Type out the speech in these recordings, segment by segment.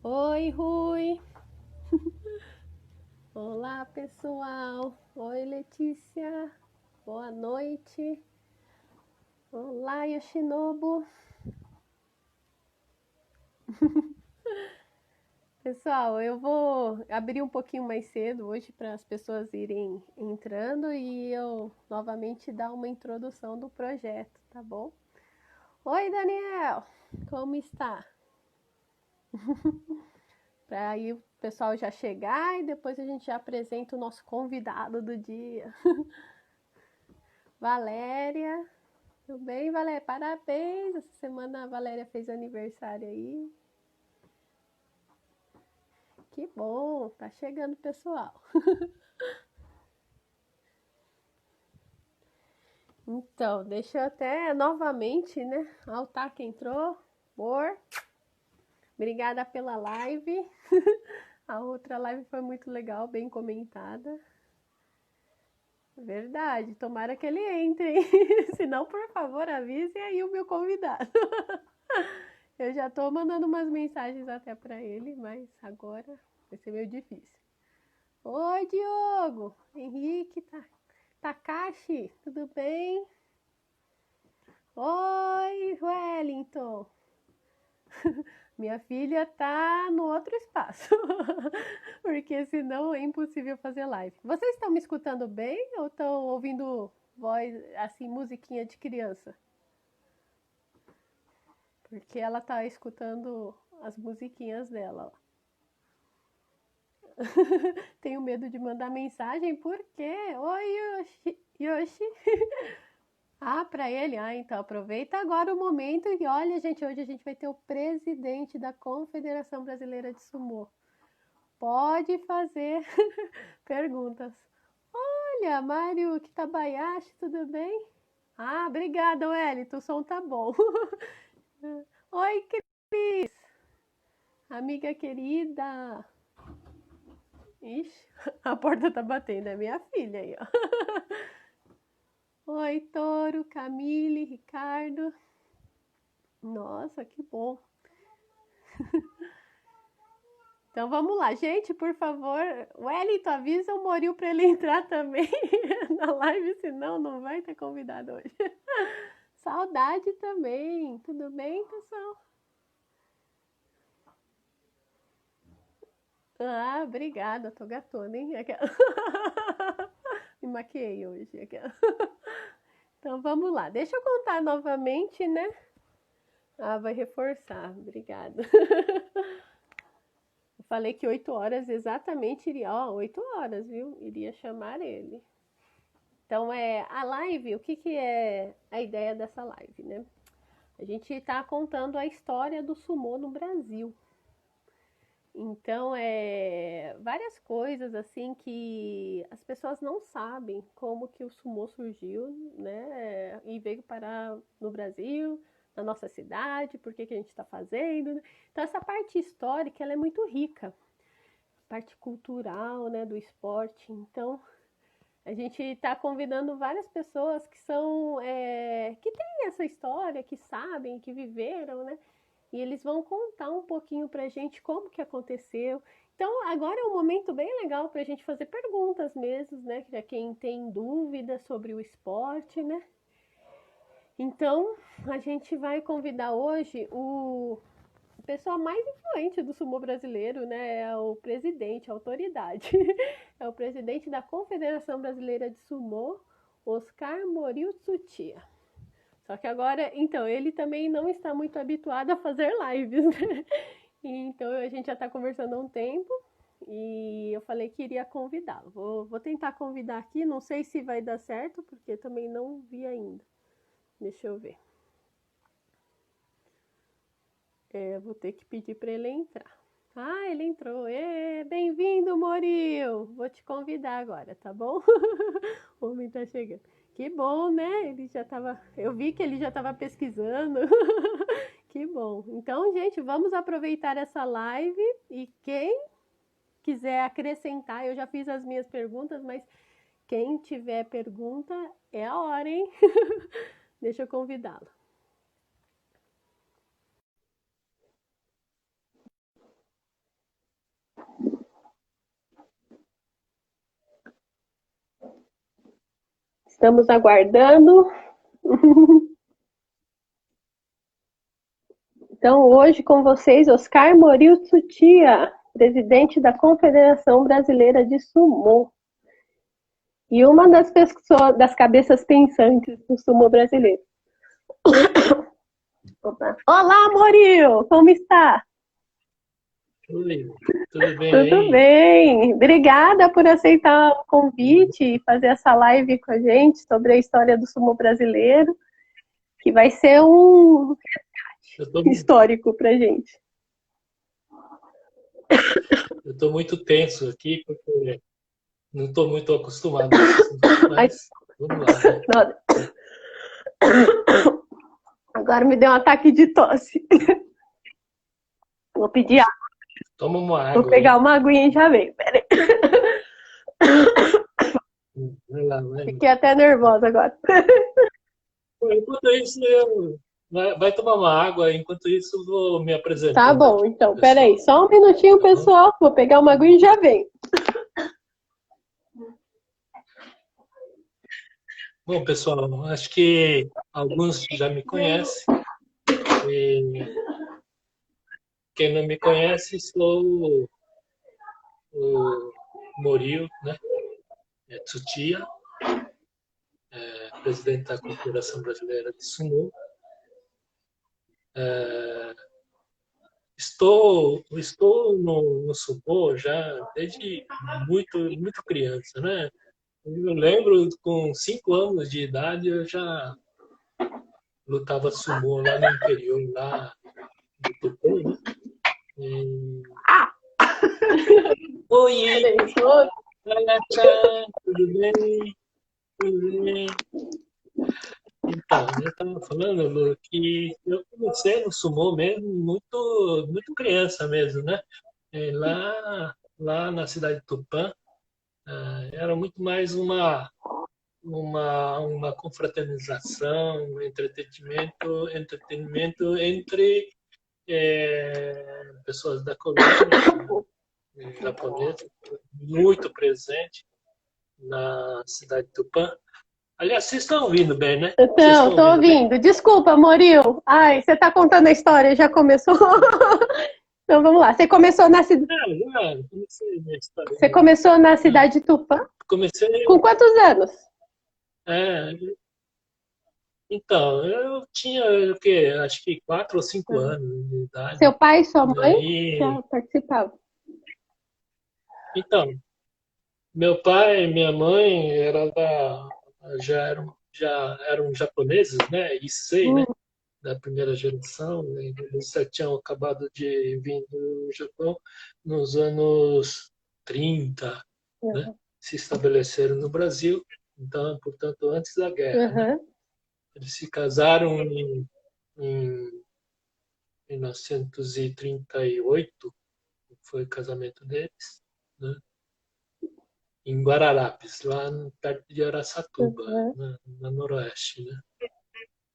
Oi, Rui. Olá, pessoal. Oi, Letícia. Boa noite. Olá, Yoshinobu. Pessoal, eu vou abrir um pouquinho mais cedo hoje para as pessoas irem entrando e eu novamente dar uma introdução do projeto, tá bom? Oi, Daniel. Como está? Para aí o pessoal já chegar e depois a gente já apresenta o nosso convidado do dia. Valéria. Tudo bem, Valéria? Parabéns! Essa semana a Valéria fez aniversário aí. Que bom! Tá chegando o pessoal. Então, deixa eu até novamente, né? Altar que entrou. Amor, obrigada pela live. A outra live foi muito legal, bem comentada. Verdade, tomara que ele entre. Se não, por favor, avise aí o meu convidado. Eu já tô mandando umas mensagens até pra ele, mas agora vai ser meio difícil. Oi, Diogo! Henrique, Takashi, tudo bem? Oi, Wellington! Minha filha tá no outro espaço, porque senão é impossível fazer live. Vocês estão me escutando bem ou estão ouvindo voz, assim, musiquinha de criança? Porque ela tá escutando as musiquinhas dela, ó. Tenho medo de mandar mensagem, por quê? Oi, Yoshi. Ah, para ele? Ah, então aproveita agora o momento e olha, gente, hoje a gente vai ter o presidente da Confederação Brasileira de Sumô. Pode fazer perguntas. Olha, Mário Kitabayashi, tudo bem? Ah, obrigada, Wellington, o som tá bom. Oi, Cris, amiga querida. Ixi, a porta tá batendo, é minha filha aí, ó. Oi, Toro, Camille, Ricardo. Nossa, que bom. Então vamos lá, gente, por favor. Wellington, avisa o Moril para ele entrar também na live, senão não vai ter convidado hoje. Saudade também. Tudo bem, pessoal? Ah, obrigada, tô gatona, hein? Me maquiei hoje. Então vamos lá, deixa eu contar novamente, né? Ah, vai reforçar, obrigada. Eu falei que 8 horas exatamente iria, ó, 8 horas, viu? Iria chamar ele. Então, a live, o que, que é a ideia dessa live, né? A gente está contando a história do sumô no Brasil. Então, várias coisas assim que as pessoas não sabem como que o sumô surgiu, né? E veio parar no Brasil, na nossa cidade, por que que a gente está fazendo, né? Então, essa parte histórica, ela é muito rica. Parte cultural, né, do esporte. Então, a gente está convidando várias pessoas que são, que têm essa história, que sabem, que viveram, né? E eles vão contar um pouquinho pra gente como que aconteceu. Então, agora é um momento bem legal pra gente fazer perguntas mesmo, né? Para quem tem dúvidas sobre o esporte, né? Então, a gente vai convidar hoje a pessoa mais influente do sumo brasileiro, né? É o presidente, a autoridade. É o presidente da Confederação Brasileira de Sumô, Oscar Moril Tsuchiya. Só que agora, então, ele também não está muito habituado a fazer lives, né? Então a gente já está conversando há um tempo e eu falei que iria convidá-lo. Vou tentar convidar aqui, não sei se vai dar certo, porque também não vi ainda. Deixa eu ver. Vou ter que pedir para ele entrar. Ah, ele entrou. Bem-vindo, Moril. Vou te convidar agora, tá bom? O homem tá chegando. Que bom, né? Ele já tava. Eu vi que ele já estava pesquisando. Que bom. Então, gente, vamos aproveitar essa live e quem quiser acrescentar, eu já fiz as minhas perguntas, mas quem tiver pergunta é a hora, hein? Deixa eu convidá-lo. Estamos aguardando. Então, hoje com vocês, Oscar Moril Tsuchiya, presidente da Confederação Brasileira de Sumô. E uma das pessoas, das cabeças pensantes do sumo brasileiro. Opa. Olá, Moril! Como está? Oi, tudo bem Tudo aí? bem. Obrigada por aceitar o convite e fazer essa live com a gente sobre a história do sumo brasileiro, que vai ser um Eu tô, histórico para a gente. eu tô muito tenso aqui porque não estou muito acostumado a isso, mas vamos lá, né? Agora me deu um ataque de tosse. Vou pedir água. Toma uma Vou água pegar aí. uma aguinha e já venho. Peraí. Vai lá, vai lá. Fiquei até nervosa agora. Enquanto isso, vai tomar uma água. Enquanto isso, eu vou me Tá apresentando bom, aqui pro então, peraí. pessoal. Só um minutinho, Tá bom? pessoal. Vou pegar uma aguinha e já venho. Bom, pessoal, acho que alguns já me conhecem. E quem não me conhece, sou o Moril, né? Tsuchiya, presidente da Confederação Brasileira de Sumo. Estou no Sumô já desde muito criança, né? Eu lembro, com 5 anos de idade, eu já lutava Sumô lá no interior, lá do Tupã, né? E... Oi, Peraí, só... Tchau, tudo bem? Tudo bem? Então, eu estava falando, Lu, que eu comecei no Sumô mesmo muito criança mesmo, né? Lá na cidade de Tupã, era muito mais uma confraternização, um entretenimento entre pessoas da colônia japonesa, muito presente na cidade de Tupã. Aliás, vocês estão ouvindo bem, né? Vocês Então, estão tô ouvindo bem? ouvindo. Desculpa, Moril. Ai, você tá contando a história, já começou. Então vamos lá. Já comecei minha história. Você começou na Ah, cidade de Tupã? comecei. Com quantos anos? É, então, eu tinha o quê? Acho que 4 ou 5 anos de Seu idade. pai e sua mãe Daí, já participavam. então, meu pai e minha mãe já eram japoneses, né? Issei, né? Hum, Da primeira geração. Né? Eles já tinham acabado de vir do Japão nos anos 30, né? uhum, Se estabeleceram no Brasil, então, portanto, antes da guerra, né? uhum. Eles se casaram em 1938, foi o casamento deles, né? Em Guararapes, lá perto de Araçatuba, Uhum. na Noroeste, né?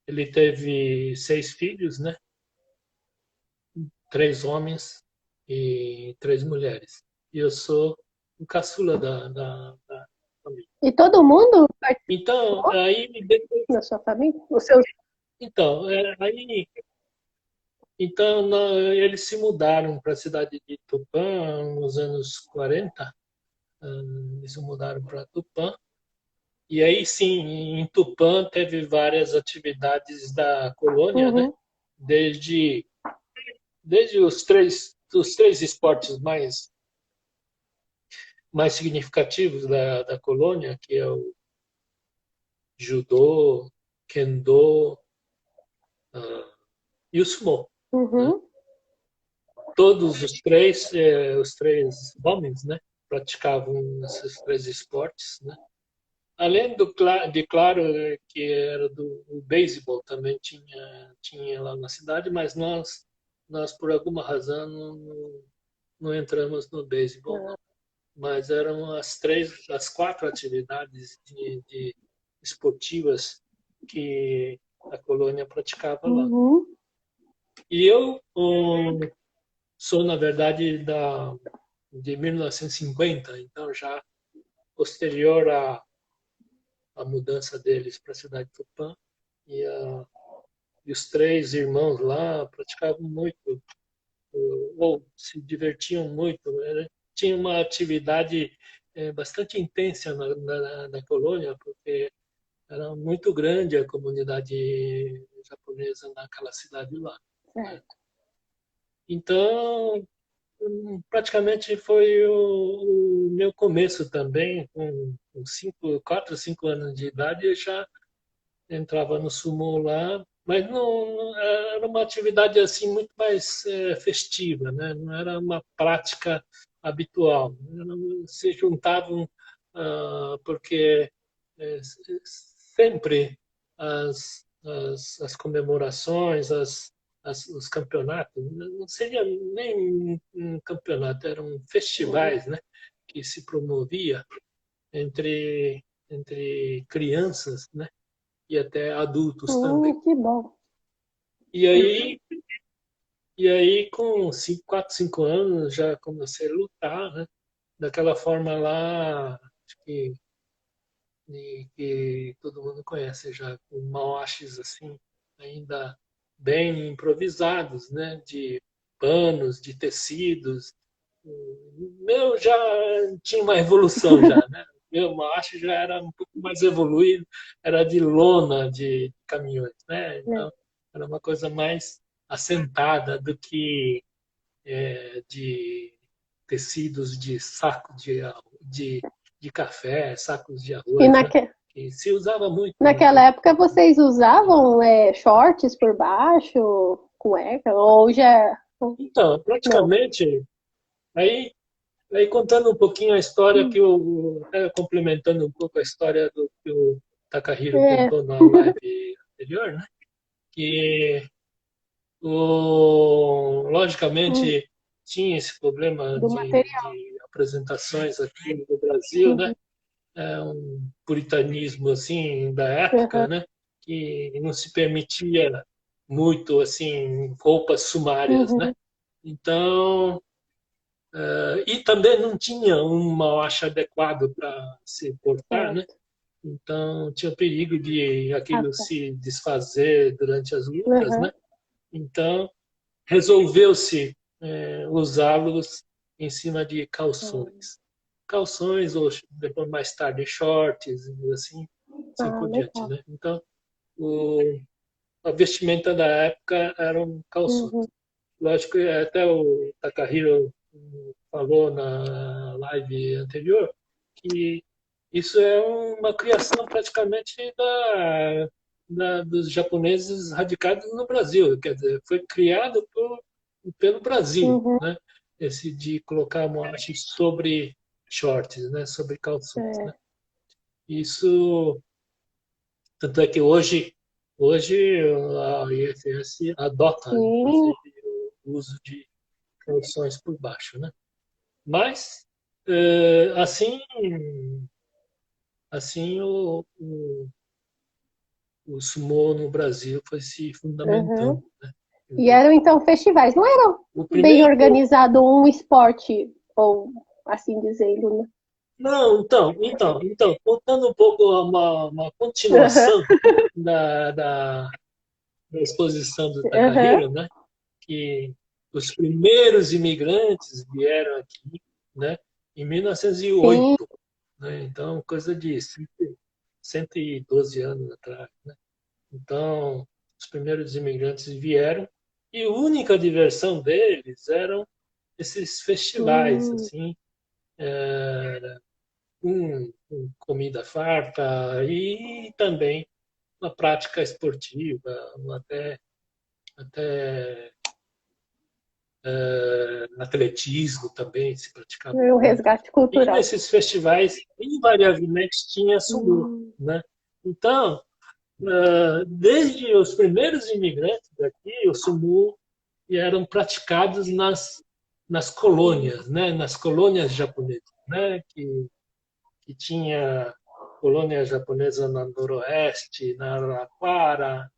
Ele teve 6 filhos, né? 3 homens e 3 mulheres. E eu sou o caçula da família. E todo mundo Então, participou aí depois, na sua família? Os seus... então, eles se mudaram para a cidade de Tupã nos anos 40. Eles se mudaram para Tupã. E aí sim, em Tupã teve várias atividades da colônia, né? Uhum, Desde, desde os três esportes mais significativos da colônia, que é o judô, kendo, e o sumo, né? uhum, Todos os três homens, né, praticavam esses 3 esportes, né? Além de claro, que era do o beisebol também tinha lá na cidade, mas nós por alguma razão não entramos no beisebol, não. Mas eram as 4 atividades de esportivas que a colônia praticava lá. uhum, E eu sou, na verdade, de 1950, então já posterior a mudança deles para a cidade de Tupã. E, e os três irmãos lá praticavam muito, ou se divertiam muito, né? Tinha uma atividade bastante intensa na colônia, porque era muito grande a comunidade japonesa naquela cidade lá. Né? Então, praticamente foi o meu começo também, com 4, 5 anos de idade, eu já entrava no sumo lá, mas era uma atividade assim muito mais festiva, né? Não era uma prática habitual. Se juntavam porque sempre as comemorações, os campeonatos, não seria nem um campeonato, eram festivais, né? Que se promovia entre crianças, né? E até adultos também. Que bom. E aí, com 4, 5 anos, já comecei a lutar, né? Daquela forma lá, acho que todo mundo conhece já, com mauachis assim, ainda bem improvisados, né? De panos, de tecidos. O meu já tinha uma evolução já, né? Meu macho já era um pouco mais evoluído, era de lona de caminhões, né? Então, era uma coisa mais assentada do que de tecidos de saco de café, sacos de E arroz, né? Que se usava muito. naquela época vocês usavam shorts por baixo, cueca, ou já... Então, praticamente, aí contando um pouquinho a história complementando um pouco a história do que o Takahiro contou na live anterior, né? Que logicamente tinha esse problema de apresentações aqui no Brasil, né? Um puritanismo assim da época, né? Que não se permitia muito assim roupas sumárias, né? Então e também não tinha um mauache adequado para se portar, né? Então tinha o perigo de aquilo se desfazer durante as lutas, né? Então resolveu-se usá-los em cima de calções. Calções ou depois mais tarde shorts e assim por diante, né? Então a vestimenta da época eram calções. Lógico que até o Takahiro falou na live anterior que isso é uma criação praticamente dos japoneses radicados no Brasil. Quer dizer, foi criado pelo Brasil, né? Esse de colocar moashi sobre shorts, né? Sobre calções, né? Isso, tanto é que hoje a IFS adota, inclusive, o uso de calções por baixo, né? Mas assim o sumo no Brasil foi se fundamentando, né? E eram então festivais, não era bem organizado um esporte, ou assim dizendo, né? Não, então, contando um pouco uma continuação da exposição do Takahiro, né? Que os primeiros imigrantes vieram aqui, né? Em 1908, né? Então, coisa de 112 anos atrás, né? Então, os primeiros imigrantes vieram e a única diversão deles eram esses festivais, assim, com comida farta e também uma prática esportiva, até atletismo também se praticava. O resgate E cultural. nesses festivais, invariavelmente, tinha sumo, né? Então, desde os primeiros imigrantes daqui, o sumo eram praticados nas colônias, né? Nas colônias japonesas, né? Que tinha colônia japonesa na Noroeste, na Araraquara,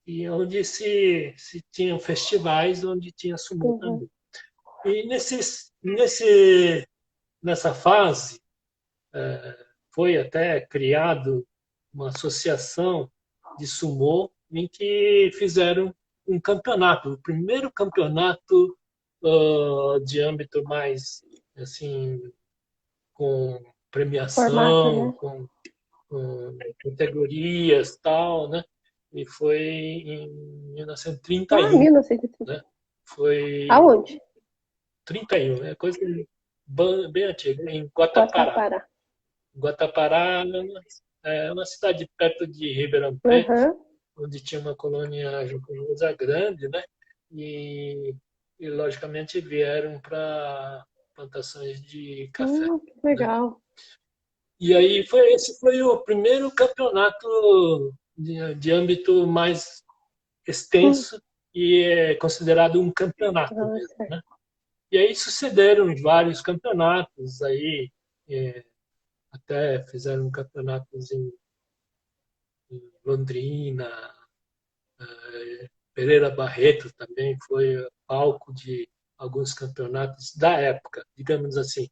e onde se tinham festivais onde tinha sumo também. E nessa fase, foi até criado uma associação de sumô em que fizeram um campeonato, o primeiro campeonato de âmbito mais assim com Formato, premiação, né? com categorias tal, né? E foi em Ah, 1931, 1930. né? Foi Aonde? 31, é coisa bem antiga, em Guatapará. Guatapará. Guatapará é uma cidade perto de Ribeirão Preto, Aham. onde tinha uma colônia japonesa grande, né? E logicamente vieram para plantações de café, Que né? legal. E aí esse foi o primeiro campeonato de âmbito mais Hum. extenso e é considerado um campeonato Ah, mesmo, certo. né? E aí sucederam vários campeonatos aí, é, até fizeram campeonatos em Londrina, Pereira Barreto também foi palco de alguns campeonatos da época, digamos assim.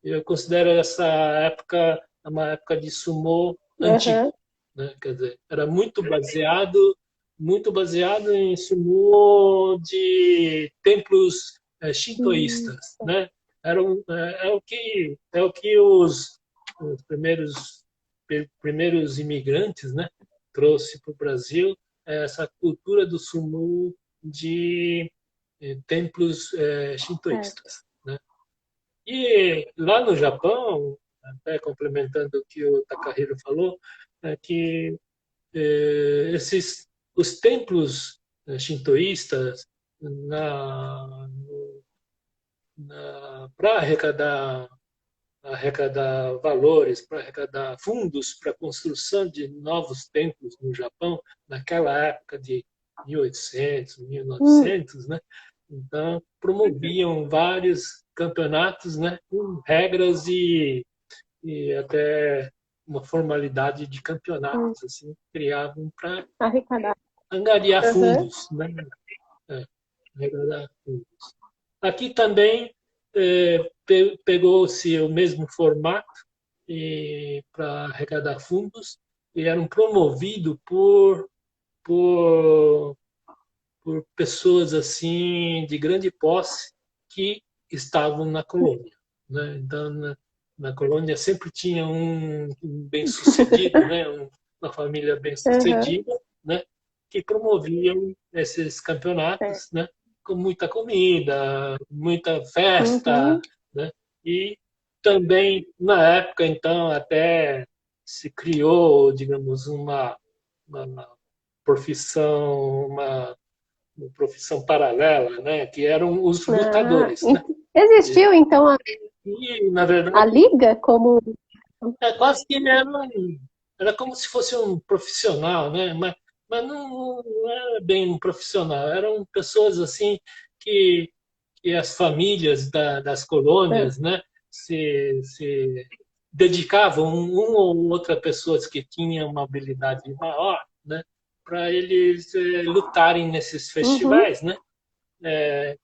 Eu considero essa época uma época de sumô antigo, Aham. né? Quer dizer, era muito baseado em sumô de templos shintoístas, Tá. né? É o que os primeiros imigrantes, né, trouxe para o Brasil essa cultura do sumô de templos Certo. shintoístas, né? E lá no Japão, até complementando o que o Takahiro falou, é que os templos shintoístas para arrecadar valores, para arrecadar fundos para a construção de novos templos no Japão, naquela época de 1800, Hum. 1900, né? Então, promoviam vários campeonatos, né, com regras e até uma formalidade de Hum. campeonatos, assim, criavam para Arrecadar. angariar Aham. fundos, né? É, arrecadar fundos. Aqui também pegou-se o mesmo formato para arrecadar fundos e eram promovidos por, por pessoas assim de grande posse que estavam na colônia, né? Então, na colônia sempre tinha um bem-sucedido, né? Uma família Aham. bem-sucedida, né? Que promoviam esses Certo. campeonatos, né? Com muita comida, muita festa, Uhum. né? E também na época, então, até se criou, digamos, uma profissão, uma profissão paralela, né? Que eram os Ah, lutadores, né? existiu então E, na a verdade, liga como. quase que era como se fosse um profissional, né? Mas não era bem um profissional, eram pessoas assim que, que as famílias das Ah, colônias, né? Se dedicavam ou outra pessoa que tinha uma habilidade maior, né? Para eles lutarem nesses uhum. festivais, né?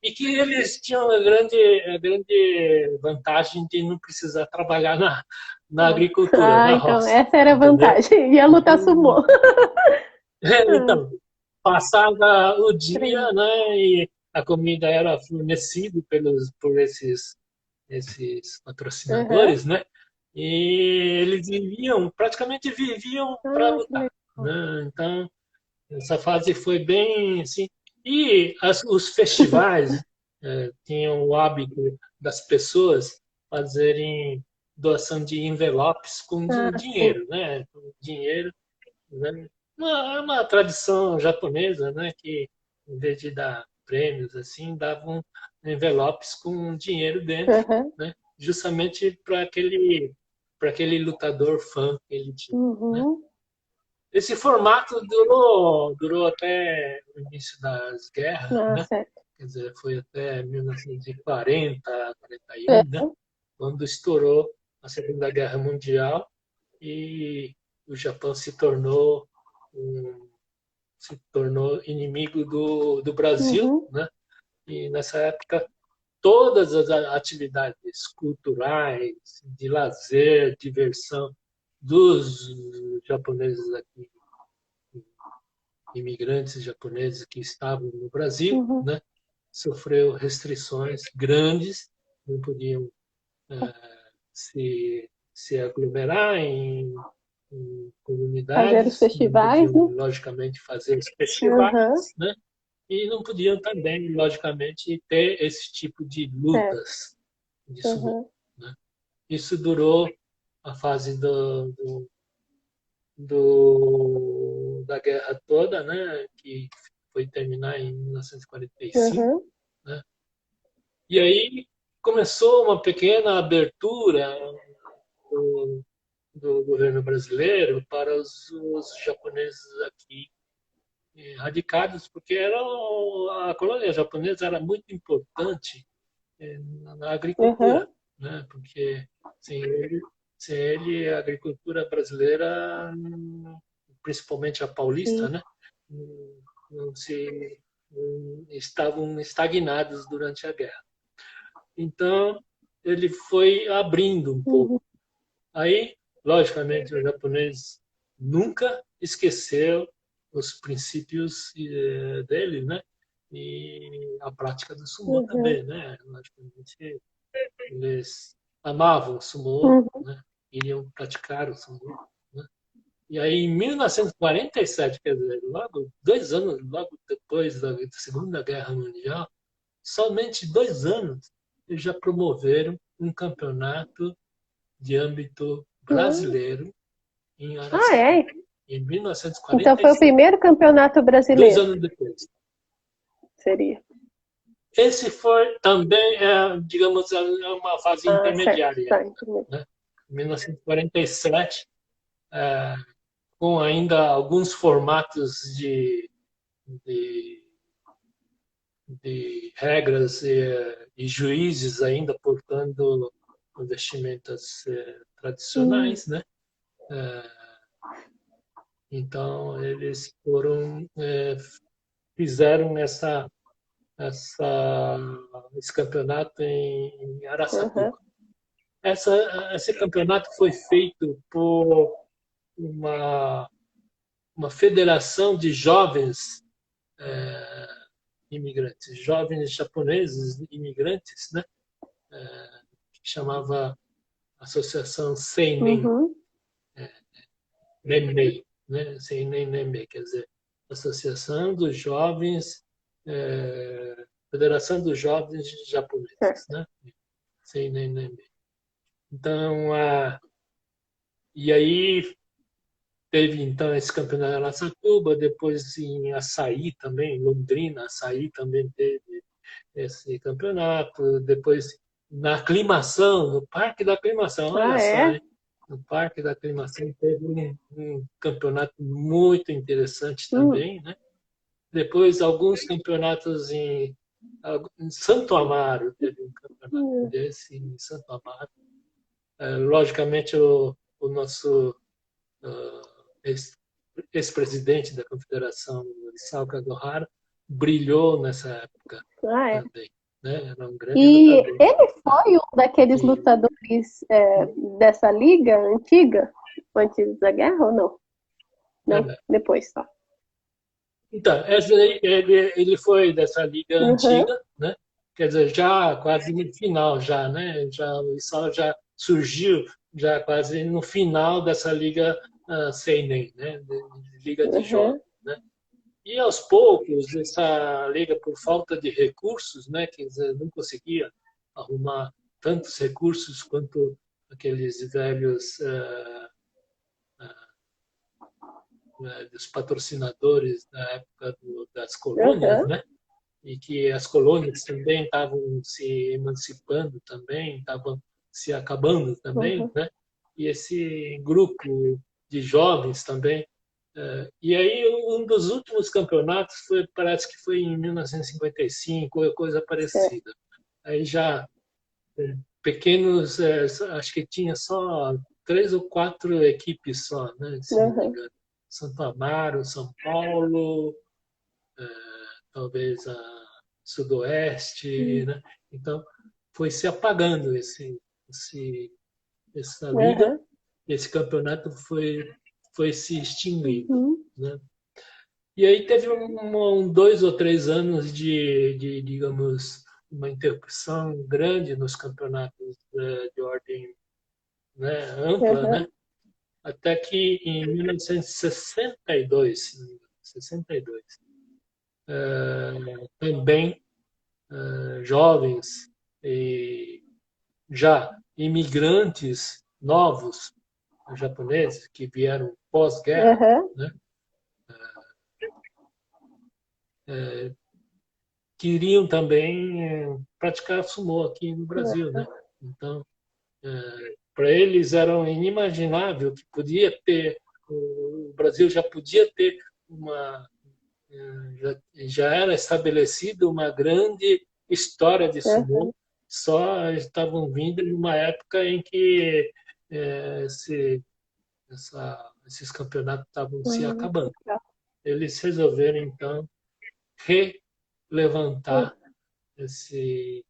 E que eles tinham a grande vantagem de não precisar trabalhar na agricultura, Ah, na então roça, essa era a entendeu? vantagem. Ia lutar Então, sumô. Ah, então, passava o dia, trem. né, e a comida era fornecida por esses Aham. patrocinadores, né? E eles praticamente viviam para Ah, que lutar, legal. né? Então, essa fase foi bem assim. E os festivais tinham o hábito das pessoas fazerem doação de envelopes com Ah, sim. dinheiro, né? Com dinheiro, né? É uma tradição japonesa, né? Que em vez de dar prêmios assim, davam envelopes com dinheiro dentro, Aham. né? Justamente para aquele lutador fã que ele tinha, né? Uhum. Esse formato durou até o início das guerras, Ah, né? certo. Quer dizer, foi até 1940, 41, né? Aham. Quando estourou a Segunda Guerra Mundial e o Japão se tornou inimigo do Brasil, Uhum. né? E nessa época todas as atividades culturais, de lazer, diversão dos japoneses aqui, imigrantes japoneses que estavam no Brasil, Uhum. né, sofreu restrições grandes, não podiam se aglomerar em Fazer os comunidades, não festivais, podiam, né? logicamente, fazer os festivais, Uhum. né? E não podiam também, logicamente, ter esse tipo de Certo. lutas de sumô, Uhum. né? Isso durou a fase da guerra toda, né? Que foi terminar em 1945, Uhum. né? E aí começou uma pequena abertura do, do governo brasileiro para os japoneses aqui radicados, porque a colônia japonesa era muito importante na Uhum. agricultura, né? Porque sem ele, sem ele a agricultura brasileira, principalmente a paulista, Sim. né? Não se estavam estagnados durante a guerra. Então ele foi abrindo um pouco. Uhum. Aí, logicamente, o japonês nunca esqueceu os princípios dele, né? E a prática do sumô Uhum. também, né? Logicamente, eles amavam o sumô, Uhum. né? Iriam praticar o sumô, né? E aí, em 1947, quer dizer, logo 2 anos logo depois da Segunda Guerra Mundial, somente 2 anos, eles já promoveram um campeonato de âmbito Uhum. brasileiro em Ah, é? Araçatuba, em Então foi o 1947, primeiro campeonato dois brasileiro, anos depois. seria. Esse foi também, digamos, uma fase Ah, certo. intermediária Tá, ainda, entendi. né? Em 1947, é, com ainda alguns formatos de, de regras e juízes ainda portando vestimentas Hum. tradicionais, né? Então, eles fizeram essa, esse campeonato em Uhum. Araçatuba. Esse campeonato foi feito por uma, uma federação de jovens imigrantes, jovens japoneses imigrantes, né? Que chamava Associação Seinen Uhum. Nenmei, né? Seinen Nenmei, quer dizer, Associação dos Jovens, Federação dos Jovens Japoneses, Certo. né? Seinen Nenmei. Então, e aí teve então esse campeonato em Araçatuba, depois em Açaí também, Londrina, Açaí também teve esse campeonato, depois na Aclimação, no Parque da Aclimação, olha Ah, só, é? hein? No Parque da Aclimação teve um campeonato muito interessante Hum. também, né? Depois alguns campeonatos em Santo Amaro, teve um campeonato Hum. desse em Santo Amaro. Logicamente, o nosso uh, ex-presidente da Confederação, Isao Kagohara, brilhou nessa época Ah, é. também, né? Era um grande E lutador. ele foi um daqueles E, lutadores dessa liga antiga, antes da guerra ou não? Não, é, depois só. então, ele foi dessa liga Uhum. antiga, né? Quer dizer, já quase no final, já, né? Já, o Isao já surgiu já quase no final dessa liga Seinen, né? De liga de Uhum. jovens, né? E aos poucos, essa liga, por falta de recursos, né, quer dizer, não conseguia arrumar tantos recursos quanto aqueles velhos dos patrocinadores da época das colônias, Uhum. né? E que as colônias também estavam se emancipando também, estavam se acabando também, Uhum. né? E esse grupo de jovens também. E aí um dos últimos campeonatos foi, parece que foi em 1955, ou coisa Certo. parecida. Aí já pequenos, acho que tinha só 3 ou 4 equipes só, né? Se não me Uhum. engano. Santo Amaro, São Paulo, talvez a Sudoeste, né? Então foi se apagando essa liga Uhum. esse campeonato foi se extinguindo, Uhum. né? E aí teve 2 ou 3 anos digamos, uma interrupção grande nos campeonatos de ordem, né, ampla, né? Uhum. Até que em 1962, 62, também jovens e já imigrantes novos japoneses que vieram pós-guerra, Uhum. né, queriam também praticar sumô aqui no Brasil, né? Então, para eles era inimaginável que podia ter, o Brasil já podia ter uma, já era estabelecida uma grande história de Uhum. sumô, só estavam vindo numa época em que esses campeonatos estavam se Uhum. acabando. Eles resolveram, então, relevantar esse,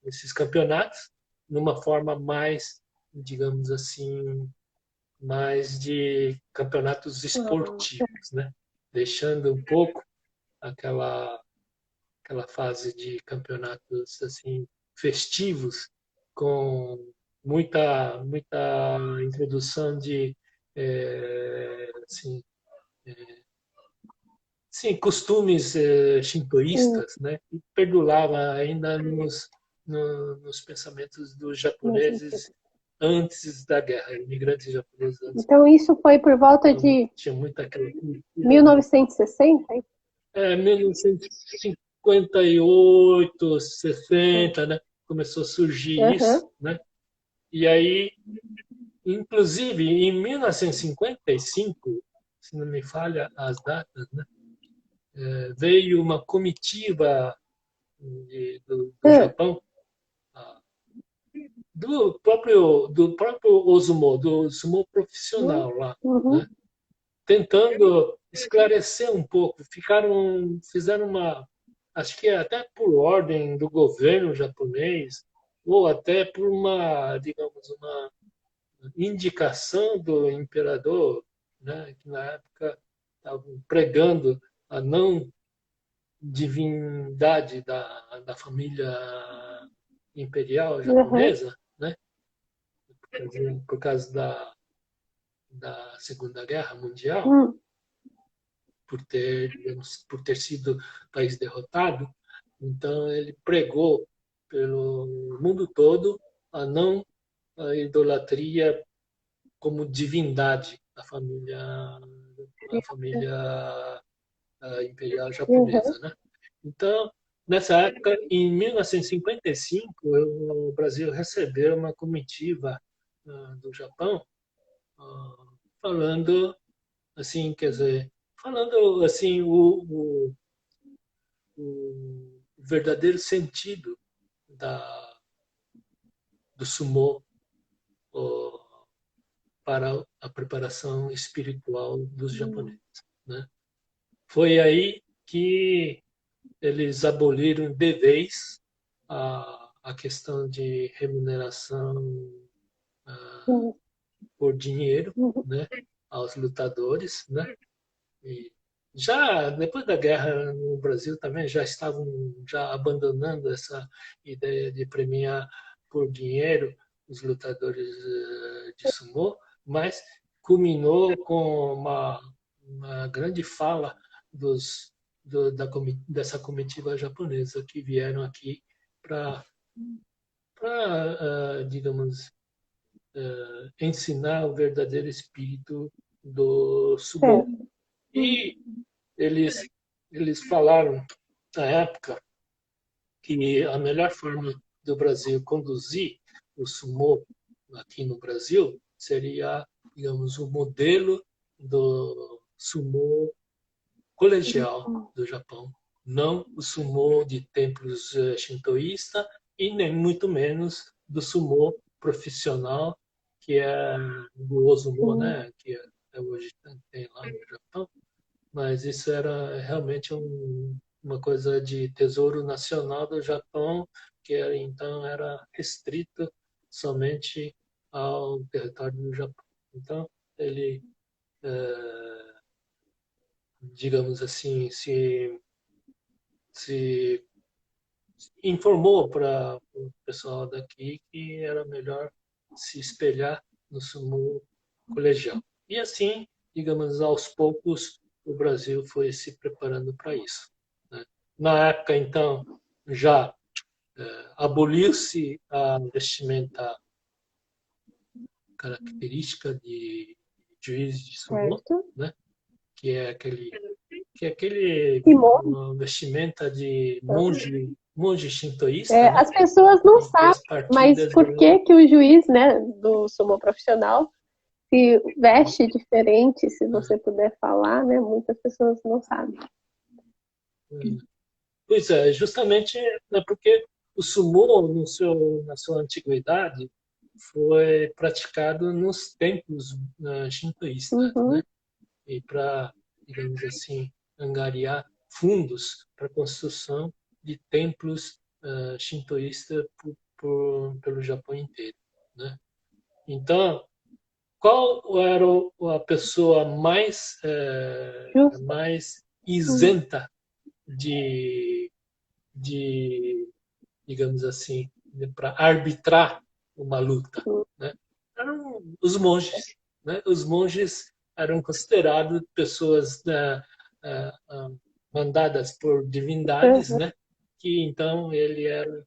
esses campeonatos numa forma mais, digamos assim, mais de campeonatos Uhum. esportivos, né? Deixando um pouco aquela fase de campeonatos assim festivos com muita introdução de assim, sim, costumes Sim, shintoístas, né? E perdurava ainda nos pensamentos dos nesse sentido. japoneses antes da guerra, imigrantes japoneses antes da Então, guerra. isso foi por volta Então, de tinha muita aquela cultura, né? 1960, hein? 1958, 60, né? Começou a surgir isso, Uhum. né? E aí, inclusive, em 1955, se não me falha as datas, né? Veio uma comitiva do Uhum. Japão, do próprio Ozumo, do sumo profissional lá, né? Uhum. Tentando esclarecer um pouco. Fizeram acho que até por ordem do governo japonês, ou até por digamos, uma indicação do imperador, né, que na época estavam pregando a não divindade da família imperial Uhum. japonesa, né, por causa da Segunda Guerra Mundial, Uhum. por ter sido país derrotado. Então, ele pregou pelo mundo todo a não a idolatria como divindade da família imperial Uhum. japonesa, né? Então, nessa época, em 1955, o Brasil recebeu uma comitiva do Japão falando assim, quer dizer, falando assim o verdadeiro sentido da, do sumo ó, para a preparação espiritual dos japoneses, né? Foi aí que eles aboliram de vez a questão de remuneração Uhum. por dinheiro, Uhum. né, aos lutadores, né? E já depois da guerra no Brasil também já estavam já abandonando essa ideia de premiar por dinheiro os lutadores de sumô, mas culminou com uma grande fala dos, dessa comitiva japonesa que vieram aqui para, digamos, ensinar o verdadeiro espírito do sumô. Certo. E eles, eles falaram, na época, que a melhor forma do Brasil conduzir o sumô aqui no Brasil seria, digamos, o modelo do sumô colegial do Japão, não o sumô de templos shintoísta e nem muito menos do sumô profissional, que é do Ozumo, Uhum. né, que hoje tem lá no Japão, mas isso era realmente uma coisa de tesouro nacional do Japão, que então era restrito somente ao território do Japão. Então, ele, digamos assim, se informou para o pessoal daqui que era melhor se espelhar no sumo colegial. E assim, digamos, aos poucos, o Brasil foi se preparando para isso, né? Na época, então, já aboliu-se a vestimenta característica de juiz de sumô, Certo. né? Que é aquele Kimono. uma vestimenta de monge É, shintoísta, né? as pessoas não Em que sabem, as mas partidas por eram que que o juiz, né, do sumo profissional se veste diferente, se você puder falar, né? Muitas pessoas não sabem. pois é, justamente porque o sumô na sua antiguidade foi praticado nos templos shintoístas, né? Uhum. E para, digamos assim, angariar fundos para a construção de templos shintoístas pelo Japão inteiro, né? Então, qual era a pessoa Justo. mais Uhum. isenta de, de digamos assim, para arbitrar uma luta, né? Eram os monges, né? Os monges eram considerados pessoas mandadas por divindades, Uhum. né? Que então ele era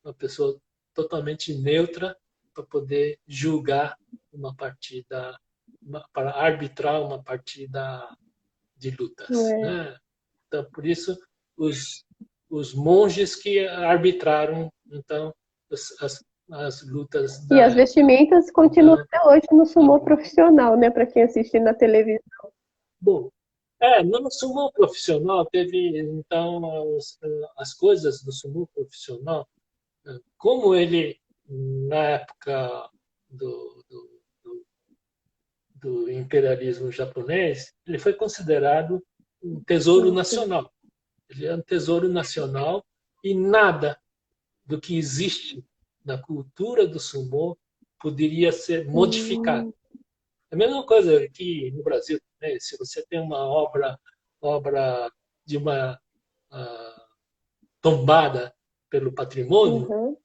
uma pessoa totalmente neutra para poder julgar uma partida, para arbitrar uma partida de lutas, É. né? Então, por isso, os, os monges que arbitraram, então, as lutas E da as época. vestimentas continuam Então, até hoje no sumo profissional, né? Para quem assiste na televisão. bom, no sumo profissional teve, então, as coisas do sumo profissional, como ele, na época do, do, do, do imperialismo japonês, ele foi considerado um tesouro Sim, sim. nacional. Ele é um tesouro nacional e nada do que existe na cultura do sumô poderia ser modificado. Hum, É a mesma coisa aqui no Brasil, né? Se você tem uma obra de uma tombada pelo patrimônio, uhum,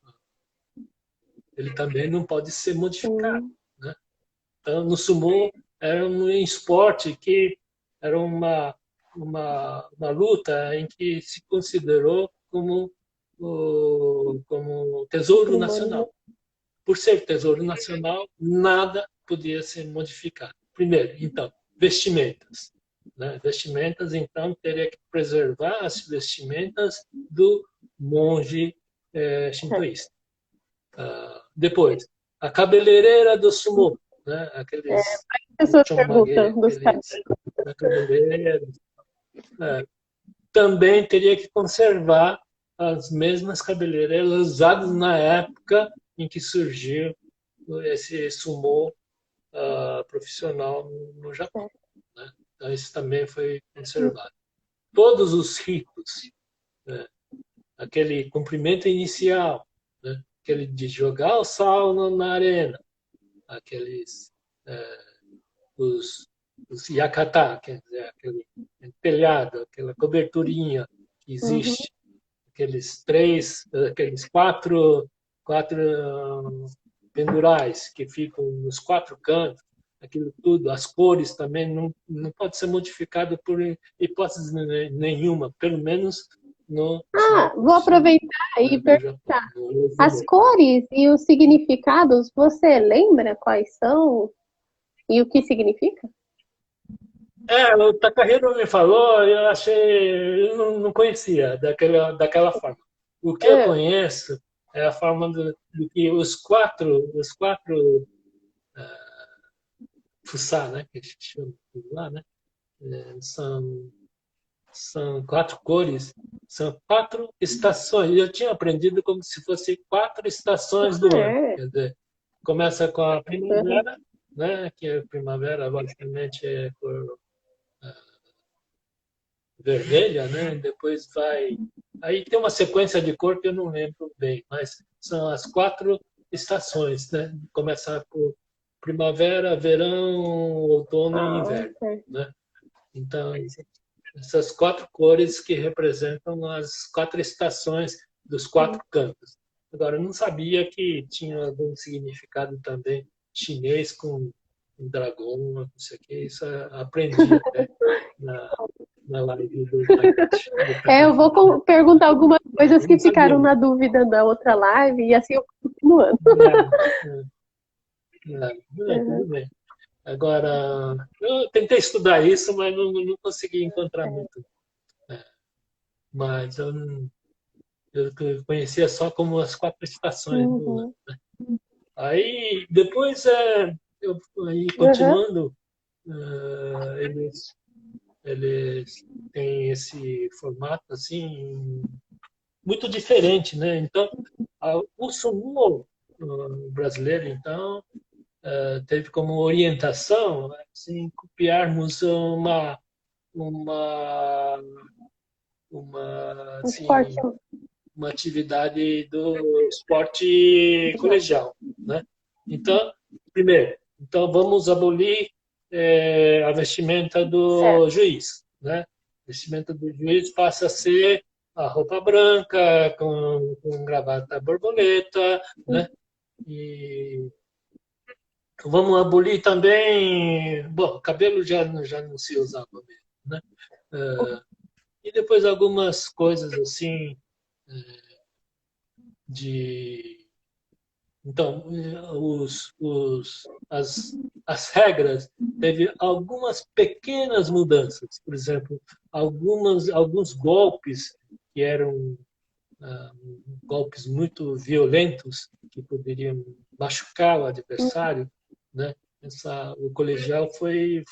ele também não pode ser modificado, sim. né? Então, no sumô era um esporte que era uma luta em que se considerou como tesouro Patrimônio. nacional. Por ser tesouro nacional, nada podia ser modificado. Primeiro, então, vestimentas. Né? Vestimentas, então, teria que preservar as vestimentas do monge Né? shintoísta. Depois, a cabeleireira do sumô, né? É, Aqueles pessoas chonmage, perguntam dos caras. aqueles cabeleireiros. É, também teria que conservar as mesmas cabeleireiras usadas na época em que surgiu esse sumô profissional no Japão, né? Então, isso também foi conservado. Todos os ritos, né? Aquele cumprimento inicial, né? Aquele de jogar o sal na arena, aqueles os, os yakata, quer dizer, aquele telhado, aquela coberturinha que Uhum. existe, aqueles quatro pendurais que ficam nos quatro cantos, aquilo tudo, as cores também não pode ser modificado por hipótese nenhuma, pelo menos Ah, vou no sul, aproveitar né, e do Japão, perguntar. no As Uzumo. cores e os significados, você lembra quais são e o que significa? O Takahiro me falou, eu achei, eu não conhecia daquela forma. O que eu Ah, conheço é a forma do que os quatro fuçá, né, que a gente chama lá, né, são quatro cores, são quatro estações. Eu tinha aprendido como se fossem quatro estações do ano. é. Quer dizer, começa com a Uhum. primavera, né, que a primavera basicamente é cor vermelha, né? Depois vai. Aí tem uma sequência de cor que eu não lembro bem, mas são as quatro estações, né? Começar por primavera, verão, outono e inverno, ok. né? Então, essas 4 cores que representam as 4 estações dos 4 cantos. Agora, eu não sabia que tinha algum significado também chinês com um dragão, não sei o que. Isso eu aprendi até na live do Takashi. Eu vou perguntar algumas coisas Eu que não sabia ficaram na mesmo. dúvida da outra live e assim eu continuando. Tudo bem. Agora, eu tentei estudar isso, mas não consegui encontrar muito. É, mas eu conhecia só como as 4 estações do ano. Uhum. Aí, depois, aí, Uhum. continuando, eles têm esse formato assim muito diferente, né? Então, o sumo brasileiro, então, teve como orientação assim, copiarmos uma, Esporte. assim, uma atividade do esporte colegial, né? Então, primeiro, então vamos abolir a vestimenta do Certo. juiz, né? A vestimenta do juiz passa a ser a roupa branca com gravata borboleta, né? E vamos abolir também, bom, cabelo já não se usava mesmo, né? E depois algumas coisas assim de então, as regras teve algumas pequenas mudanças. Por exemplo, alguns golpes que eram golpes muito violentos, que poderiam machucar o adversário, né? O colegial foi,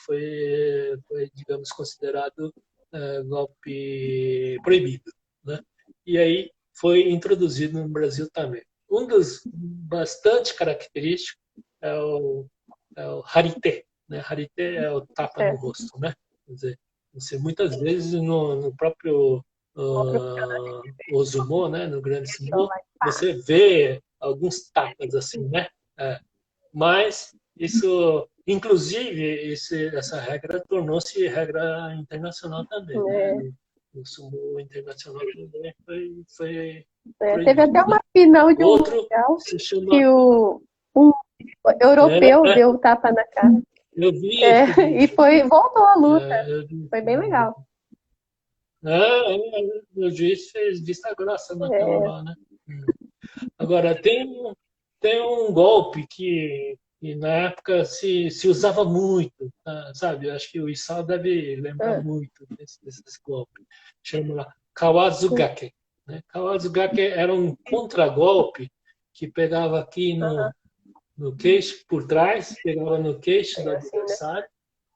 digamos, considerado golpe proibido, né? E aí foi introduzido no Brasil também. Um dos bastante característicos é o harité, né? Harité é o tapa no Certo. rosto, né? Quer dizer, você muitas vezes no próprio o sumo, né? No grande Então sumo, vai. você vê alguns tapas assim, né? Mas isso, inclusive, essa regra tornou-se regra internacional também, né? É, O sumo internacional também foi teve proibido, até né? uma final de um Outro mundial se chama que um europeu é, deu tapa na cara. eu vi É, esse e vídeo. voltou a luta. Eu vi Foi esse bem vídeo. legal. O juiz fez vista grossa naquilo É, lá, né? Agora, tem um golpe que na época se usava muito, sabe? Eu acho que o Isao deve lembrar ah, muito desses golpes. Chama Kawazugake, né? Kawazugake era um contragolpe que pegava aqui aham, no queixo, por trás, pegava no queixo do é assim, né? adversário,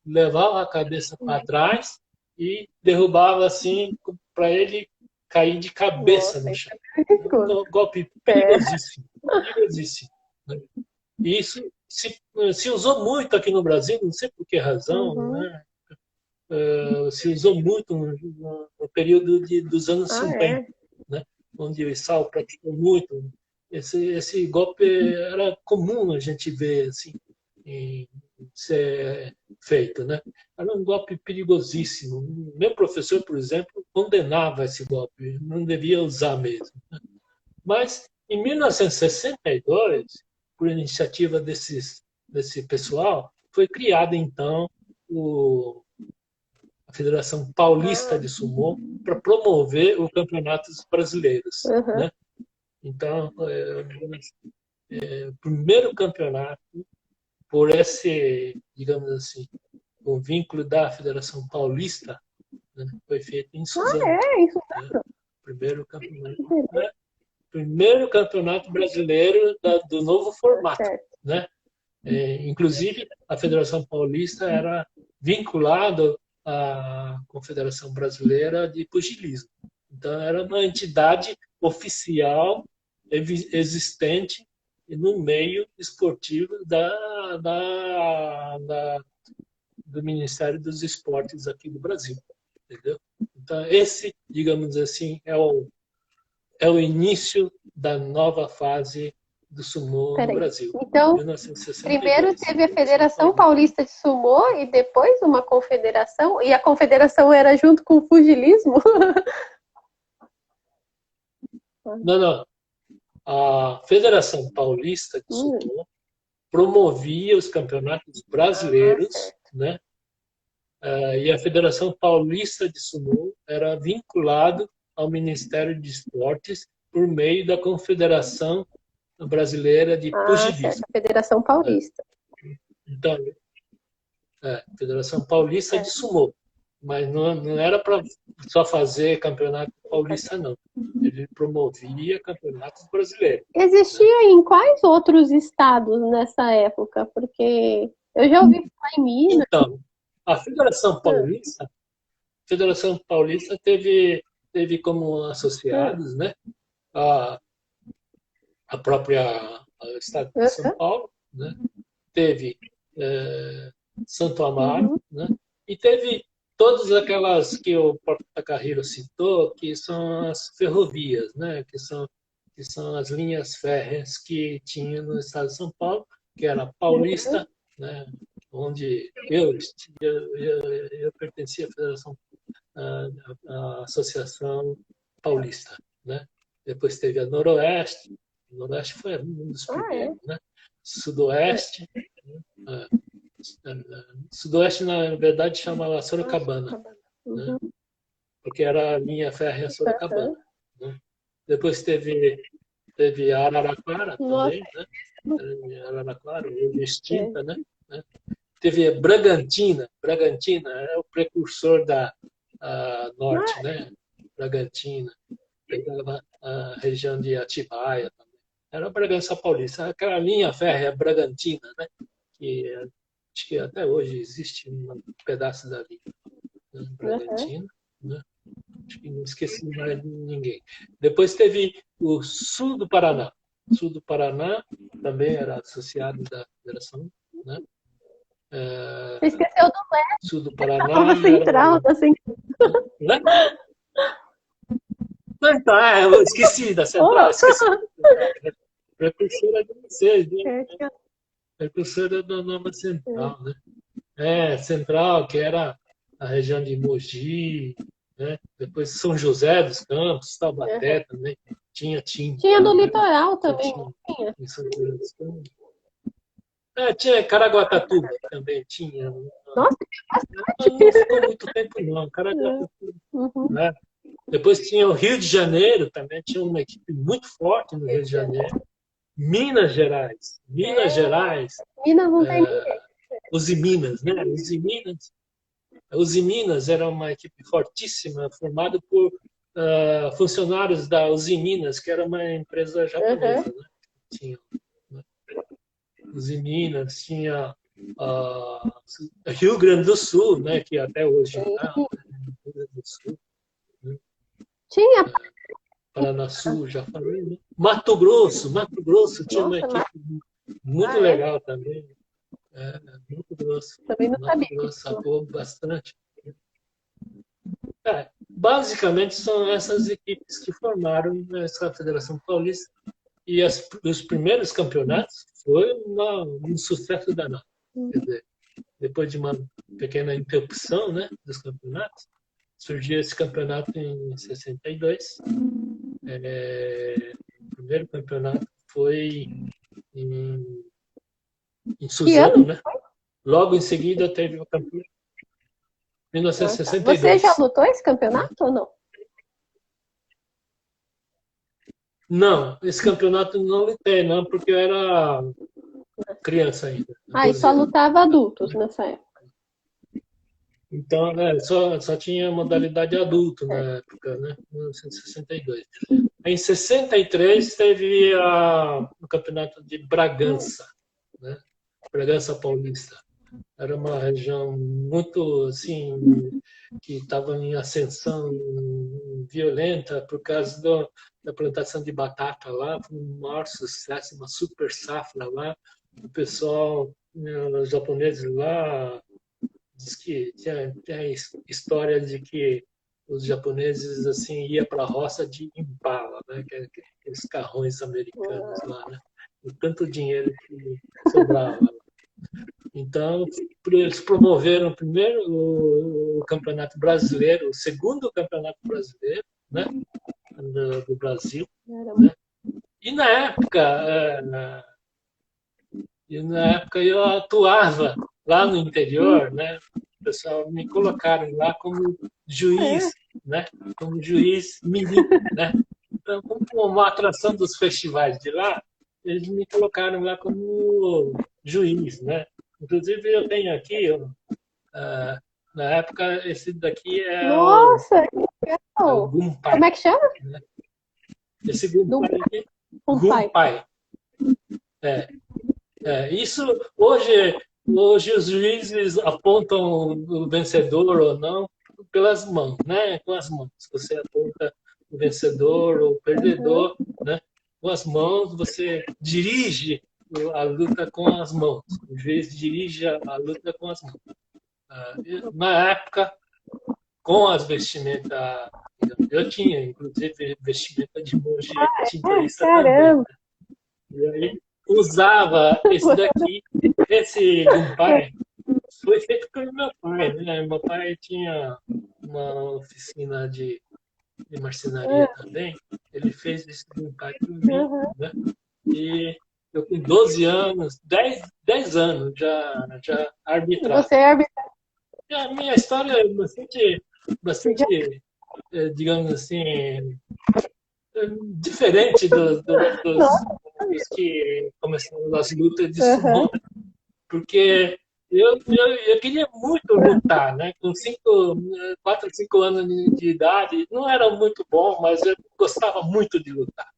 levava a cabeça para trás e derrubava assim para ele cair de cabeça Nossa, no isso chão. é É um perigoso. golpe É, perigosíssimo, perigosíssimo, né? E isso se usou muito aqui no Brasil, não sei por que razão, uhum. né? Se usou muito no período dos anos Ah, 50, é. né? Onde o Issal praticou muito. Esse golpe era comum a gente ver assim, em ser feito, né? Era um golpe perigosíssimo. Meu professor, por exemplo, condenava esse golpe, não devia usar mesmo. Mas, em 1962, por iniciativa desse pessoal, foi criada, então, a Federação Paulista Ah, de Sumô para promover os campeonatos brasileiros, uhum. né? Então, o primeiro campeonato, por esse, digamos assim, o vínculo da Federação Paulista, né, foi feito em Ah, Suzano, é, isso né? Primeiro campeonato, mesmo. né? Primeiro campeonato brasileiro do novo formato, Certo. né? Inclusive, a Federação Paulista era vinculada à Confederação Brasileira de Pugilismo. Então, era uma entidade oficial existente no meio esportivo do Ministério dos Esportes aqui do Brasil. Entendeu? Então, esse, digamos assim, é o início da nova fase do sumô no Peraí. Brasil. Então, 1962. primeiro teve a Federação Paulista de Sumô e depois uma confederação. E a confederação era junto com o pugilismo? Não. A Federação Paulista de Sumô promovia os campeonatos brasileiros, né? E a Federação Paulista de Sumô era vinculado ao Ministério de Esportes por meio da Confederação Brasileira de Pugilismo. Certo, a Federação Paulista. Então, Federação Paulista de Sumô. Mas não era para só fazer campeonato paulista, não. Ele promovia campeonatos brasileiros. Existia em quais outros estados nessa época? Porque eu já ouvi falar em Minas. Então, a Federação Paulista teve como associados, né, a própria Estado de São Paulo, né, teve Santo Amaro, né, e teve todas aquelas que o próprio Takahiro citou, que são as ferrovias, né, que são as linhas férreas que tinha no estado de São Paulo, que era a Paulista, né, onde eu pertencia à Federação, à Associação Paulista, né? Depois teve a Noroeste. O Noroeste foi um dos primeiros, né? Sudoeste. Sudoeste, na verdade, chamava Sorocabana, né? Porque era a linha férrea Sorocabana. Né? Depois teve a Araraquara também, né? Araraquara, hoje extinta, né? Teve a Bragantina. Bragantina é o precursor da Norte, né? Bragantina. Pegava a região de Atibaia também. Era a Bragança Paulista. Aquela linha férrea Bragantina, né? Que acho que até hoje existe um pedaço da linha, né? Bragantina, né? Acho que não esqueci mais de ninguém. Depois teve o sul do Paraná. O sul do Paraná também era associado da federação, né? Você esqueceu do leste. Sul do Paraná. Central, da Central. Né? Então, eu esqueci da Central. Precursora de vocês, né? Precursora da Nova Central, né? Central, que era a região de Mogi, né? Depois São José dos Campos, Taubaté também. Tinha no litoral também, tinha. Em São José dos Campos. Tinha Caraguatatuba também, tinha. Nossa, não ficou muito tempo, não. Caraguatatuba. Né? Depois tinha o Rio de Janeiro, também tinha uma equipe muito forte no Rio de Janeiro. Minas Gerais. Minas não tem ninguém. Usiminas, né? Usiminas era uma equipe fortíssima, formada por funcionários da Usiminas, que era uma empresa japonesa. Né? Tinha, né? Usiminas, tinha Rio Grande do Sul, né? Que até hoje Rio Grande do Sul. Né? Tinha. Paraná Sul, já falei, né? Mato Grosso tinha uma equipe muito legal também. Mato Grosso. Também não sabia. Mato Grosso atuou bastante. Basicamente são essas equipes que formaram essa Federação Paulista. E os primeiros campeonatos foi um sucesso danado. Quer dizer, depois de uma pequena interrupção, né, dos campeonatos, surgiu esse campeonato em 62. O primeiro campeonato foi em Suzano, né? Logo em seguida teve o campeonato. 1962. Você já lutou esse campeonato ou não? Não, esse campeonato não lutei, não, porque eu era criança ainda. E só lutava adultos nessa época. Então, só tinha modalidade adulto na época, né? 1962. Em 63 teve o campeonato de Bragança, né? Bragança Paulista. Era uma região muito, assim, que estava em ascensão violenta por causa da plantação de batata lá. Foi um maior sucesso, uma super safra lá. O pessoal, os japoneses lá, diz que tem história de que os japoneses assim iam para a roça de Impala, né? Aqueles carrões americanos lá, né? o tanto dinheiro que sobrava. Então, eles promoveram primeiro o Campeonato Brasileiro, o segundo Campeonato Brasileiro, né, do Brasil. Né? E na época eu atuava lá no interior, né? O pessoal me colocaram lá como juiz, né? Como juiz mirim, né? Então, como uma atração dos festivais de lá, eles me colocaram lá como juiz, né? Inclusive eu tenho aqui, na época, esse daqui é Nossa, que o legal! Gunpai. Como é que chama? Né? Esse Gunpai aqui, Gunpai. Gunpai. Isso, hoje os juízes apontam o vencedor ou não pelas mãos, né? Com as mãos. Você aponta o vencedor ou o perdedor, né? Com as mãos, você dirige a luta com as mãos. O juiz dirige a luta com as mãos. Na época, com as vestimentas, eu tinha, inclusive, vestimenta de monge shintoísta também. Né? E aí, usava esse daqui, esse Gunpai, foi feito pelo meu pai, né? Meu pai tinha uma oficina de marcenaria também. Ele fez esse Gunpai para mim, né? E eu com 12 anos, 10 anos já arbitrava. Você é arbitrário. A minha história é bastante digamos assim, diferente dos que começaram as lutas de sumô, porque eu queria muito lutar, né? Com 4, 5 anos de idade, não era muito bom, mas eu gostava muito de lutar.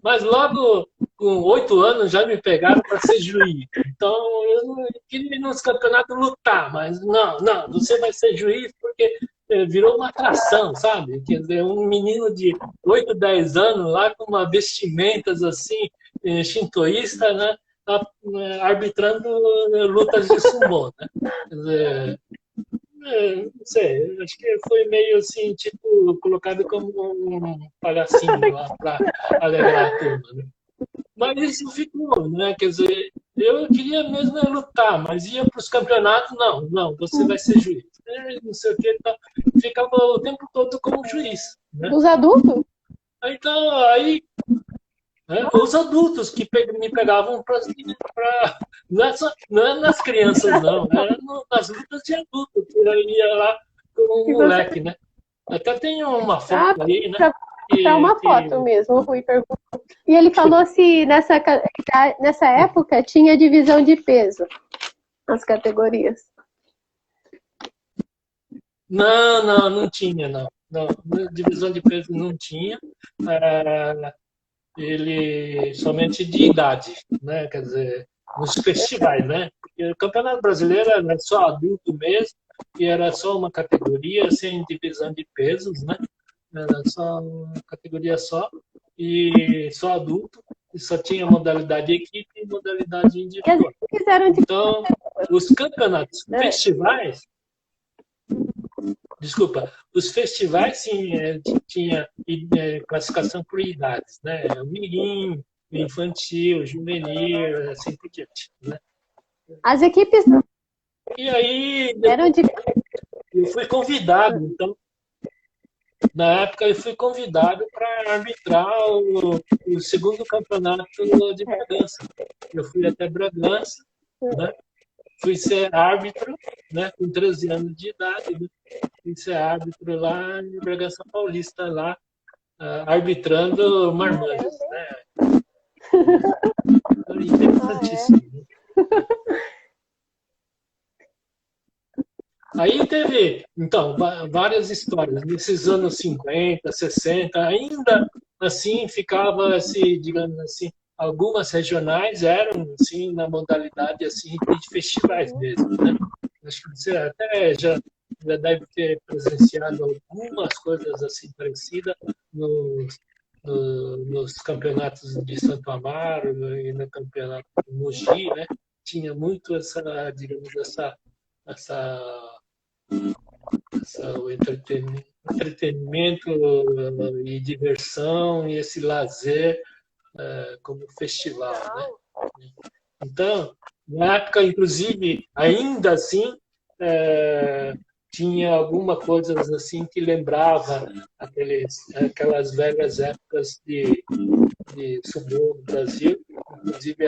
Mas logo com 8 anos já me pegaram para ser juiz. Então eu queria ir nos campeonatos lutar, mas não, você vai ser juiz porque virou uma atração, sabe? Quer dizer, um menino de 8, 10 anos lá com uma vestimentas assim, shintoísta, né? Arbitrando lutas de sumô, né? Quer dizer, não sei, acho que foi meio assim, tipo, colocado como um palhacinho lá para alegrar a turma, né? Mas isso ficou, né? Quer dizer, eu queria mesmo lutar, mas ia para os campeonatos, não, você vai ser juiz. Não sei o que, tá. Ficava o tempo todo como juiz. Né? Dos adultos? Então, aí, os adultos que me pegavam para. Não é nas crianças, não, era nas lutas de adulto, que eu ia lá como um moleque, né? Até tem uma foto aí, né? É uma foto mesmo, o Rui perguntou. E ele falou se nessa época tinha divisão de peso, as categorias. Não tinha, não. Divisão de peso não tinha. Ele somente de idade, né? Quer dizer, nos festivais, né? Porque o Campeonato Brasileiro era só adulto mesmo, e era só uma categoria, sem divisão de pesos, né? Era só uma categoria só, e só adulto, e só tinha modalidade equipe e modalidade individual. Então, os campeonatos festivais, desculpa, os festivais sim tinha classificação por idades, né? Mirim, infantil, juvenil, assim por diante, né? As equipes e aí eram de... eu fui convidado, então na época eu fui convidado para arbitrar o segundo campeonato de Bragança. Eu fui até Bragança, né? Fui ser árbitro, né? Com 13 anos de idade, né? Fui ser árbitro lá em Bragança Paulista, lá, arbitrando marmanjos, né? Interessantíssimo. Aí teve, então, várias histórias. Nesses anos 50, 60, ainda assim ficava, assim, digamos assim, algumas regionais eram, assim, na modalidade assim, de festivais mesmo, né? Acho que você até já deve ter presenciado algumas coisas assim parecidas nos campeonatos de Santo Amaro e no campeonato de Mogi, né? Tinha muito essa, digamos, o entretenimento e diversão e esse lazer como festival, né? Então, na época, inclusive, ainda assim, tinha alguma coisa assim que lembrava aquelas velhas épocas de sumô no Brasil, inclusive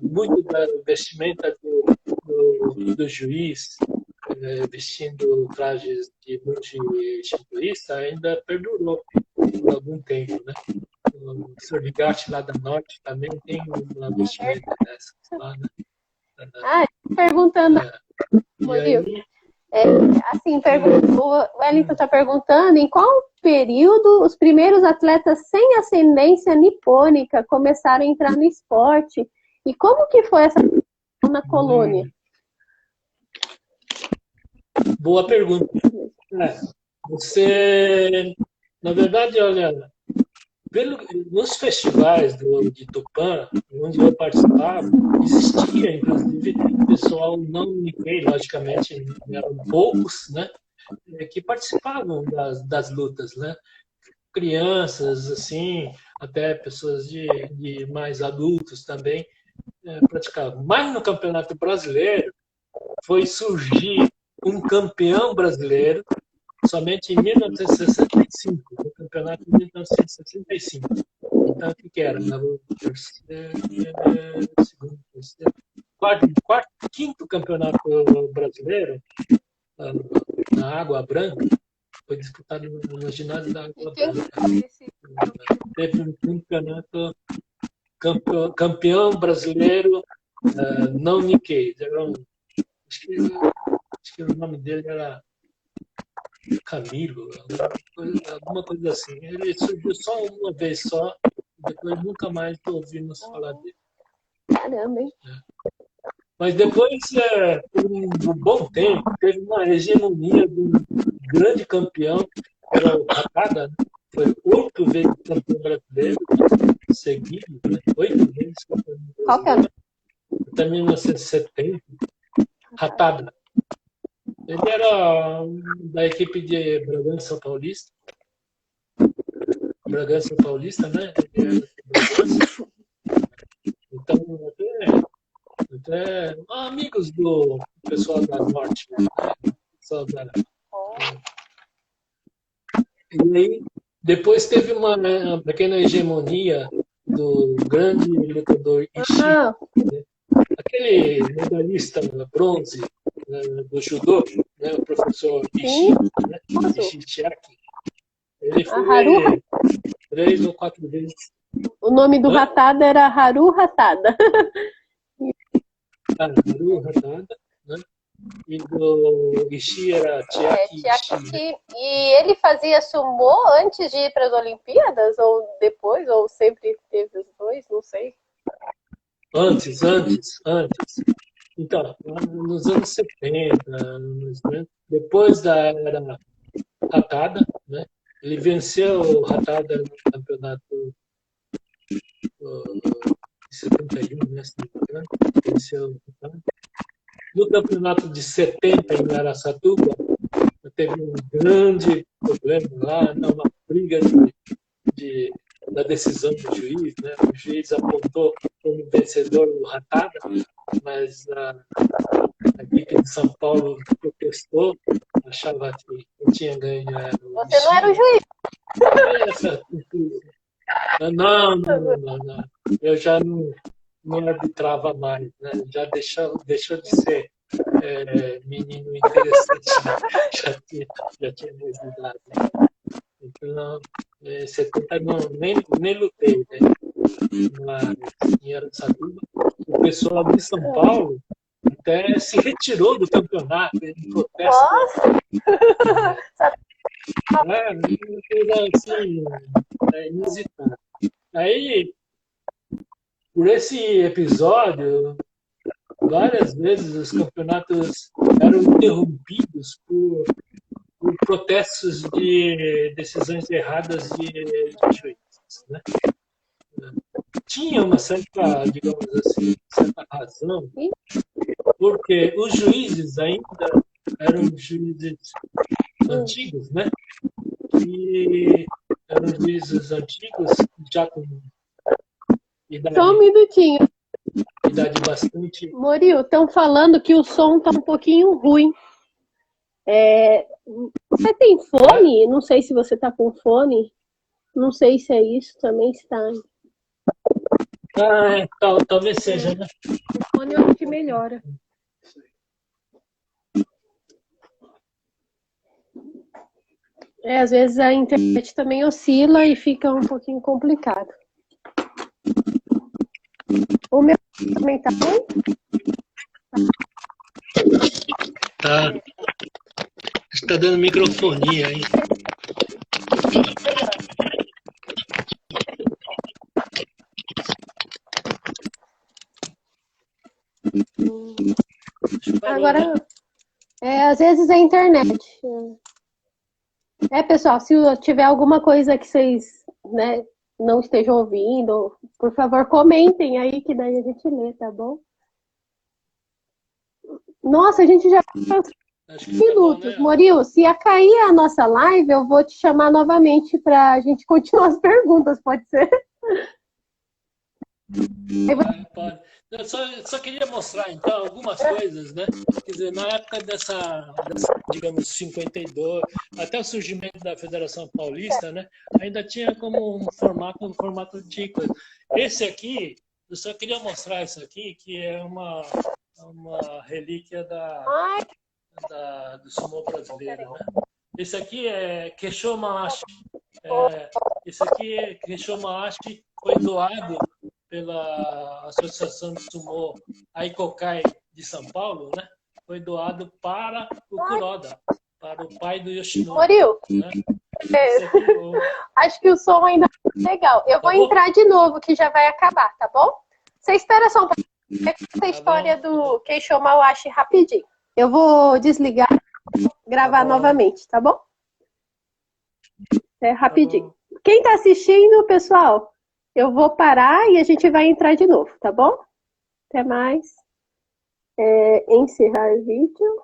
muito da vestimenta do juiz, vestindo trajes de monge shintoísta, ainda perdurou por algum tempo, né? O Sr. Higashi lá da Norte também tem uma vestimenta dessas lá, né? Ah, perguntando, E Murilo, aí, assim, o Wellington está perguntando em qual período os primeiros atletas sem ascendência nipônica começaram a entrar no esporte e como que foi essa na colônia? Boa pergunta. Na verdade, olha, nos festivais de Tupã, onde eu participava, existia, inclusive, pessoal não Nikkei, logicamente, eram poucos, né, que participavam das lutas, né? Crianças, assim, até pessoas de mais adultos também praticavam. Mas no Campeonato Brasileiro foi surgir um campeão brasileiro somente em 1965, no campeonato de 1965. Então, o que era? O terceiro, segundo, terceiro, quinto campeonato brasileiro na Água Branca foi disputado no ginásio da Água Branca. Teve um campeonato campeão brasileiro não Nikkei. Acho que o nome dele era Camilo, alguma coisa assim. Ele surgiu só uma vez só, depois nunca mais ouvimos falar dele. Caramba, hein? Mas depois, por um bom tempo, teve uma hegemonia de um grande campeão, que era o Hakada, né? Foi 8 vezes campeão brasileiro, seguido, né? 8 vezes campeão brasileiro, até 1970. Hakada. Ele era da equipe de Bragança Paulista. Bragança Paulista, né? Ele era então, até amigos do pessoal da Norte. Né? Pessoal da... E aí, depois teve uma pequena hegemonia do grande lutador Ishii, né? Aquele medalhista bronze do judô, né? O professor Ishii, né? Ishii Chiaki. Ele foi 3 ou 4 vezes. O nome do Hatada era Haru Hatada. Haru Hatada, né? E do Ishii era Chiaki Ishii. Né? E ele fazia sumô antes de ir para as Olimpíadas? Ou depois? Ou sempre teve os dois? Não sei. Antes. Então, nos anos 70, depois da era Hatada, né? Ele venceu o Hatada no campeonato de 71, né? Venceu o Hatada. No campeonato de 70 em Araçatuba, teve um grande problema lá, uma briga da decisão do juiz. Né? O juiz apontou como vencedor o Hatada, mas a equipe de São Paulo protestou, achava que eu tinha ganho. Você não era o juiz? Não. Eu já não arbitrava mais, né? Já deixou de ser menino interessante, né? já tinha mais idade. Né? Então, 70 nem lutei, né? Mas em Araçatuba, o pessoal de São Paulo até se retirou do campeonato em protesto. Uma coisa assim, inusitada. Aí, por esse episódio, várias vezes os campeonatos eram interrompidos por protestos de decisões erradas de juízes. Né? Tinha uma certa, digamos assim, certa razão, porque os juízes ainda eram juízes antigos, né? E eram juízes antigos, já com idade. Só um minutinho. quantidade bastante. Murilo, estão falando que o som tá um pouquinho ruim. Você tem fone? Não sei se você tá com fone. Não sei se é isso também está. Talvez seja, né? O fone eu acho que melhora. Às vezes a internet também oscila e fica um pouquinho complicado. O meu também tá bom? Tá. Está dando microfonia aí. Agora, às vezes é a internet. Pessoal, se tiver alguma coisa que vocês, né, não estejam ouvindo, por favor, comentem aí, que daí a gente lê, tá bom? Nossa, a gente já Acho que minutos. tá bom, né? Murilo, se cair a nossa live, eu vou te chamar novamente para a gente continuar as perguntas, pode ser? Pode. Eu só queria mostrar, então, algumas coisas, né? Quer dizer, na época digamos, 52, até o surgimento da Federação Paulista, né? Ainda tinha como um formato de coisa. Esse aqui, eu só queria mostrar isso aqui, que é uma relíquia do sumo brasileiro, né? Esse aqui é Keshô Maashi. Esse aqui é Keshô Maashi, foi doado pela Associação de Sumo Aikokai de São Paulo, né? Foi doado para o Kuroda, para o pai do Yoshinori. Murilo, Né? Acho que o som ainda é legal. Eu vou entrar de novo, que já vai acabar, tá bom? Você espera só um pouquinho. Essa história do Keshô Maashi rapidinho. Eu vou desligar e gravar novamente, tá bom? Rapidinho. Quem tá assistindo, pessoal, eu vou parar e a gente vai entrar de novo, tá bom? Até mais. Encerrar vídeo.